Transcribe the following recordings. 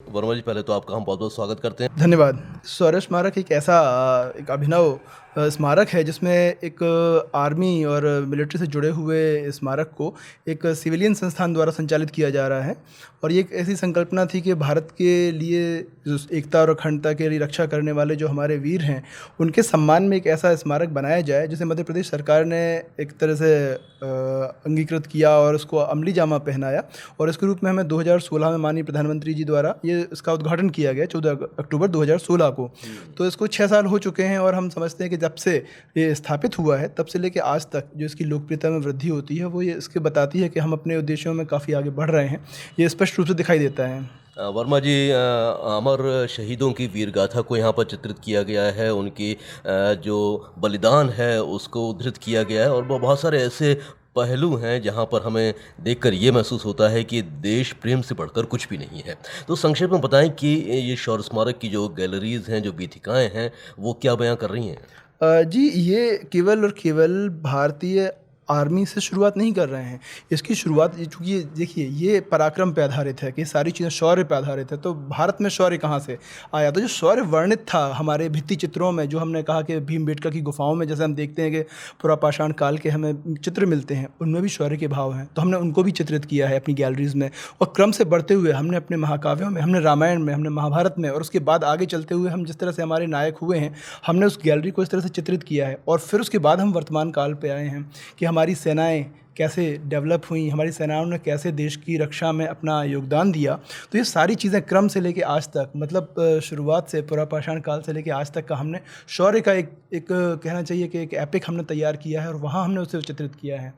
वर्मा जी, पहले तो आपका हम बहुत बहुत स्वागत करते हैं। धन्यवाद। शौर्य स्मारक एक ऐसा एक अभिनव स्मारक है जिसमें एक आर्मी और मिलिट्री से जुड़े हुए स्मारक को एक सिविलियन संस्थान द्वारा संचालित किया जा रहा है। और ये एक ऐसी संकल्पना थी कि भारत के लिए जो एकता और अखंडता के लिए रक्षा करने वाले जो हमारे वीर हैं, उनके सम्मान में एक ऐसा स्मारक बनाया जाए जिसे मध्य प्रदेश सरकार ने एक तरह से अंगीकृत किया और उसको अमली जामा पहनाया। और इसके रूप में हमें 2016 में माननीय प्रधानमंत्री जी द्वारा ये इसका उद्घाटन किया गया 14 अक्टूबर 2016 को। तो इसको 6 साल हो चुके हैं और हम समझते हैं कि जब से ये स्थापित हुआ है तब से लेकर आज तक जो इसकी लोकप्रियता में वृद्धि होती है वो ये इसके बताती है कि हम अपने उद्देश्यों में काफ़ी आगे बढ़ रहे हैं। ये स्पष्ट रूप से दिखाई देता है। वर्मा जी, अमर शहीदों की वीर गाथा को यहाँ पर चित्रित किया गया है, उनकी जो बलिदान है उसको उद्धृत किया गया है और वो बहुत सारे ऐसे पहलू हैं जहाँ पर हमें देखकर ये महसूस होता है कि देश प्रेम से बढ़कर कुछ भी नहीं है। तो संक्षेप में बताएं कि ये शौर्य स्मारक की जो गैलरीज हैं, जो बीथिकाएँ हैं, वो क्या बयां कर रही हैं? जी, ये केवल और केवल भारतीय आर्मी से शुरुआत नहीं कर रहे हैं। इसकी शुरुआत चूँकि ये देखिए ये पराक्रम पे आधारित है कि सारी चीज़ें शौर्य पे आधारित है। तो भारत में शौर्य कहाँ से आया? तो जो शौर्य वर्णित था हमारे भित्ति चित्रों में, जो हमने कहा कि भीमबेटका की गुफाओं में जैसे हम देखते हैं कि पुरापाषाण काल के हमें चित्र मिलते हैं, उनमें भी शौर्य के भाव हैं। तो हमने उनको भी चित्रित किया है अपनी गैलरीज़ में। और क्रम से बढ़ते हुए हमने अपने महाकाव्यों में, हमने रामायण में, हमने महाभारत में और उसके बाद आगे चलते हुए हम जिस तरह से हमारे नायक हुए हैं, हमने उस गैलरी को इस तरह से चित्रित किया है। और फिर उसके बाद हम वर्तमान काल पे आए हैं कि हमारी सेनाएँ कैसे डेवलप हुई, हमारी सेनाओं ने कैसे देश की रक्षा में अपना योगदान दिया। तो ये सारी चीज़ें क्रम से लेके आज तक, मतलब शुरुआत से पुरापाषाण काल से लेके आज तक का हमने शौर्य का एक कहना चाहिए कि एक एपिक हमने तैयार किया है और वहाँ हमने उसे चित्रित किया है।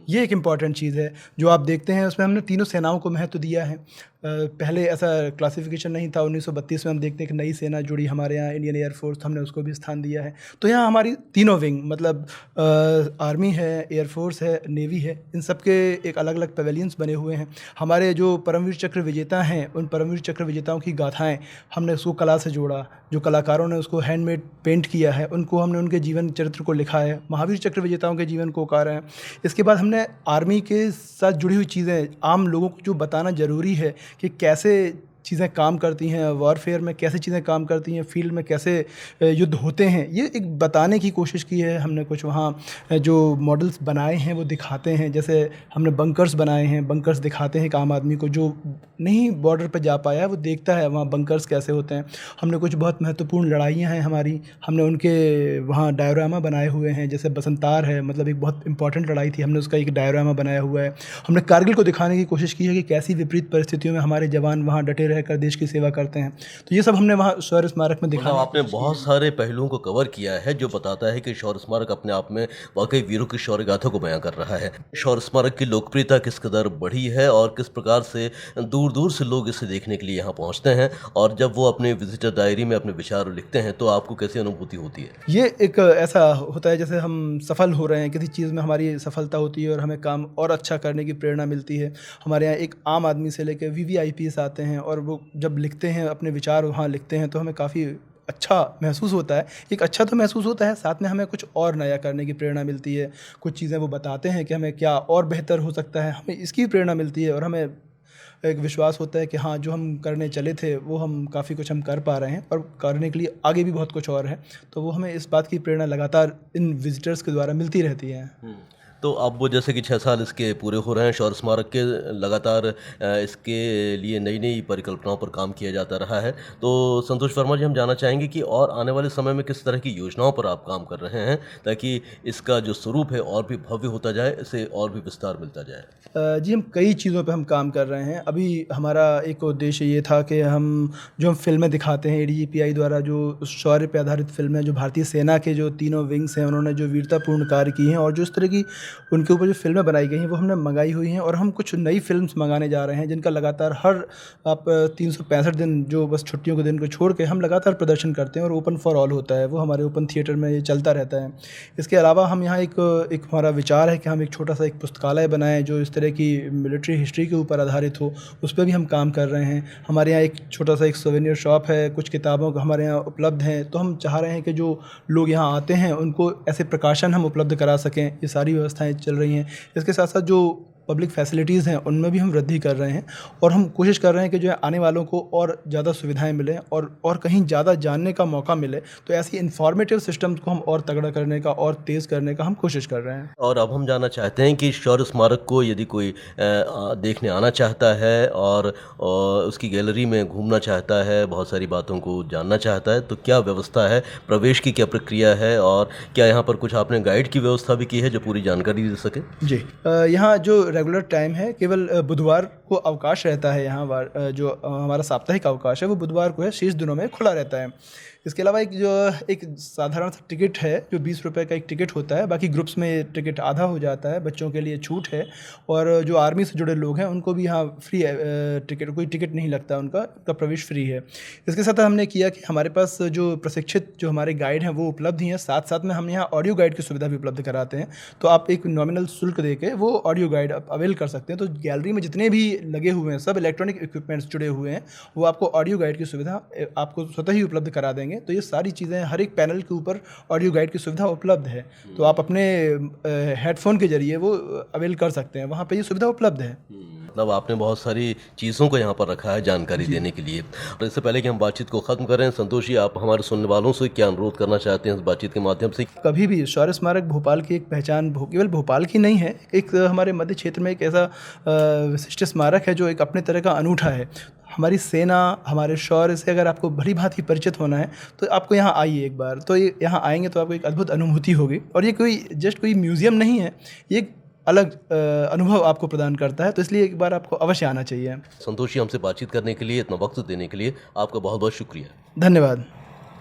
ये एक इम्पॉर्टेंट चीज़ है जो आप देखते हैं। उसमें हमने तीनों सेनाओं को महत्व दिया है। पहले ऐसा क्लासिफिकेशन नहीं था। 1932 में हम देखते हैं कि नई सेना जुड़ी हमारे यहाँ, इंडियन एयरफोर्स, हमने उसको भी स्थान दिया है। तो यहाँ हमारी तीनों विंग, मतलब आर्मी है, एयरफोर्स है, नेवी है, इन सब के एक अलग अलग पेवेलियंस बने हुए हैं। हमारे जो परमवीर चक्र विजेता हैं, उन परमवीर चक्र विजेताओं की गाथाएँ हमने उसको कला से जोड़ा। जो कलाकारों ने उसको हैंडमेड पेंट किया है, उनको हमने उनके जीवन चरित्र को लिखा है, महावीर चक्र विजेताओं के जीवन को उकारा है। इसके बाद हमने आर्मी के साथ जुड़ी हुई चीज़ें आम लोगों को जो बताना ज़रूरी है कि कैसे चीज़ें काम करती हैं, वॉरफेयर में कैसे चीज़ें काम करती हैं, फील्ड में कैसे युद्ध होते हैं, ये एक बताने की कोशिश की है हमने। कुछ वहाँ जो मॉडल्स बनाए हैं वो दिखाते हैं। जैसे हमने बंकर्स बनाए हैं, बंकर्स दिखाते हैं कि आम आदमी को जो नहीं बॉर्डर पर जा पाया है वो देखता है वहाँ बंकर्स कैसे होते हैं। हमने कुछ बहुत महत्वपूर्ण लड़ाइयाँ हैं हमारी, हमने उनके वहाँ डायोरामा बनाए हुए हैं। जैसे बसंतार है, मतलब एक बहुत इंपॉर्टेंट लड़ाई थी, हमने उसका एक डायोरामा बनाया हुआ है। हमने कारगिल को दिखाने की कोशिश की है कि कैसी विपरीत परिस्थितियों में हमारे जवान वहाँ डटे रहकर देश की सेवा करते हैं। तो ये सब हमने वहाँ शौर्य स्मारक में मतलब दिखाया। आपने बहुत सारे पहलुओं को कवर किया है जो बताता है कि शौर्य स्मारक अपने आप में वाकई वीरों की शौर्य गाथा को बयां कर रहा है। शौर्य स्मारक की लोकप्रियता किस कदर बढ़ी है और किस प्रकार से दूर दूर से लोग इसे देखने के लिए यहाँ पहुँचते हैं, और जब वो अपने विजिटर डायरी में अपने विचार लिखते हैं तो आपको कैसी अनुभूति होती है? ये एक ऐसा होता है जैसे हम सफल हो रहे हैं किसी चीज़ में, हमारी सफलता होती है और हमें काम और अच्छा करने की प्रेरणा मिलती है। हमारे यहाँ एक आम आदमी से लेकर वीवीआईपीएस आते हैं और वो जब लिखते हैं अपने विचार वहाँ लिखते हैं तो हमें काफ़ी अच्छा महसूस होता है। एक अच्छा तो महसूस होता है, साथ में हमें कुछ और नया करने की प्रेरणा मिलती है। कुछ चीज़ें वो बताते हैं कि हमें क्या और बेहतर हो सकता है, हमें इसकी प्रेरणा मिलती है और हमें एक विश्वास होता है कि हाँ, जो हम करने चले थे वो हम काफ़ी कुछ हम कर पा रहे हैं और करने के लिए आगे भी बहुत कुछ और है। तो वो हमें इस बात की प्रेरणा लगातार इन विजिटर्स के द्वारा मिलती रहती है। तो अब वो जैसे कि 6 साल इसके पूरे हो रहे हैं शौर्य स्मारक के, लगातार इसके लिए नई नई परिकल्पनाओं पर काम किया जाता रहा है। तो संतोष वर्मा जी, हम जानना चाहेंगे कि और आने वाले समय में किस तरह की योजनाओं पर आप काम कर रहे हैं ताकि इसका जो स्वरूप है और भी भव्य होता जाए, इसे और भी विस्तार मिलता जाए? जी, हम कई चीज़ों पे हम काम कर रहे हैं। अभी हमारा एक उद्देश्य ये था कि हम फ़िल्में दिखाते हैं एडीजीपीआई द्वारा, जो शौर्य पे आधारित फ़िल्में, जो भारतीय सेना के जो तीनों विंग्स हैं उन्होंने जो वीरतापूर्ण कार्य किए हैं और जो इस तरह की उनके ऊपर जो फ़िल्में बनाई गई हैं वो हमने मंगाई हुई हैं। और हम कुछ नई फ़िल्म्स मंगाने जा रहे हैं जिनका लगातार हर आप 365 दिन, जो बस छुट्टियों के दिन को छोड़ के हम लगातार प्रदर्शन करते हैं और ओपन फॉर ऑल होता है, वो हमारे ओपन थिएटर में ये चलता रहता है। इसके अलावा हम यहाँ एक हमारा विचार है कि हम एक छोटा सा एक पुस्तकालय बनाएँ जो इस तरह की मिलिट्री हिस्ट्री के ऊपर आधारित हो, उस पे भी हम काम कर रहे हैं। हमारे यहाँ एक छोटा सा एक सोवेनियर शॉप है, कुछ किताबों का हमारे यहाँ उपलब्ध हैं। तो हम चाह रहे हैं कि जो लोग यहाँ आते हैं उनको ऐसे प्रकाशन हम उपलब्ध करा सकें। ये सारी व्यवस्थाएं चल रही हैं। इसके साथ साथ जो पब्लिक फैसिलिटीज़ हैं उनमें भी हम वृद्धि कर रहे हैं और हम कोशिश कर रहे हैं कि जो है आने वालों को और ज़्यादा सुविधाएं मिलें और कहीं ज़्यादा जानने का मौका मिले। तो ऐसी इंफॉर्मेटिव सिस्टम्स को हम और तगड़ा करने का और तेज़ करने का हम कोशिश कर रहे हैं। और अब हम जानना चाहते हैं कि शौर्य स्मारक को यदि कोई देखने आना चाहता है और उसकी गैलरी में घूमना चाहता है, बहुत सारी बातों को जानना चाहता है, तो क्या व्यवस्था है? प्रवेश की क्या प्रक्रिया है? और क्या यहाँ पर कुछ आपने गाइड की व्यवस्था भी की है जो पूरी जानकारी दे सके? जी, यहाँ जो रेगुलर टाइम है केवल बुधवार को अवकाश रहता है। यहाँ जो हमारा साप्ताहिक अवकाश है वो बुधवार को है, शेष दिनों में खुला रहता है। इसके अलावा एक साधारण सा टिकट है जो 20 रुपये का एक टिकट होता है। बाकी ग्रुप्स में टिकट आधा हो जाता है, बच्चों के लिए छूट है। और जो आर्मी से जुड़े लोग हैं उनको भी यहाँ फ्री है, कोई टिकट नहीं लगता, उनका प्रवेश फ्री है। इसके साथ हमने किया कि हमारे पास जो प्रशिक्षित जो हमारे गाइड हैं वो उपलब्ध ही हैं, साथ साथ में हम यहाँ ऑडियो गाइड की सुविधा भी उपलब्ध कराते हैं। तो आप एक नॉमिनल शुल्क दे के वो ऑडियो गाइड आप अवेल कर सकते हैं। तो गैलरी में जितने भी लगे हुए हैं सब इलेक्ट्रॉनिक इक्विपमेंट्स जुड़े हुए हैं, वो आपको ऑडियो गाइड की सुविधा आपको स्वतः ही उपलब्ध करा देंगे। तो ये सारी चीज़ें हर एक पैनल के ऊपर ऑडियो गाइड की सुविधा उपलब्ध है। तो आप अपने हेडफोन के जरिए वो अवेल कर सकते हैं, वहाँ पे ये सुविधा उपलब्ध है। मतलब आपने बहुत सारी चीज़ों को यहाँ पर रखा है जानकारी देने के लिए। और इससे पहले कि हम बातचीत को ख़त्म करें, संतोष जी, आप हमारे सुनने वालों से क्या अनुरोध करना चाहते हैं इस बातचीत के माध्यम से? कभी भी शौर्य स्मारक भोपाल की एक पहचान केवल भोपाल की नहीं है, एक हमारे मध्य क्षेत्र में एक ऐसा विशिष्ट स्मारक है जो एक अपने तरह का अनूठा है। हमारी सेना, हमारे शौर्य से अगर आपको भली भांति परिचित होना है तो आपको यहाँ आइए एक बार। तो ये यहाँ आएंगे तो आपको एक अद्भुत अनुभूति होगी। और ये कोई म्यूज़ियम नहीं है, ये एक अलग अनुभव आपको प्रदान करता है। तो इसलिए एक बार आपको अवश्य आना चाहिए। संतोष जी, हमसे बातचीत करने के लिए, इतना वक्त देने के लिए आपका बहुत बहुत शुक्रिया। धन्यवाद।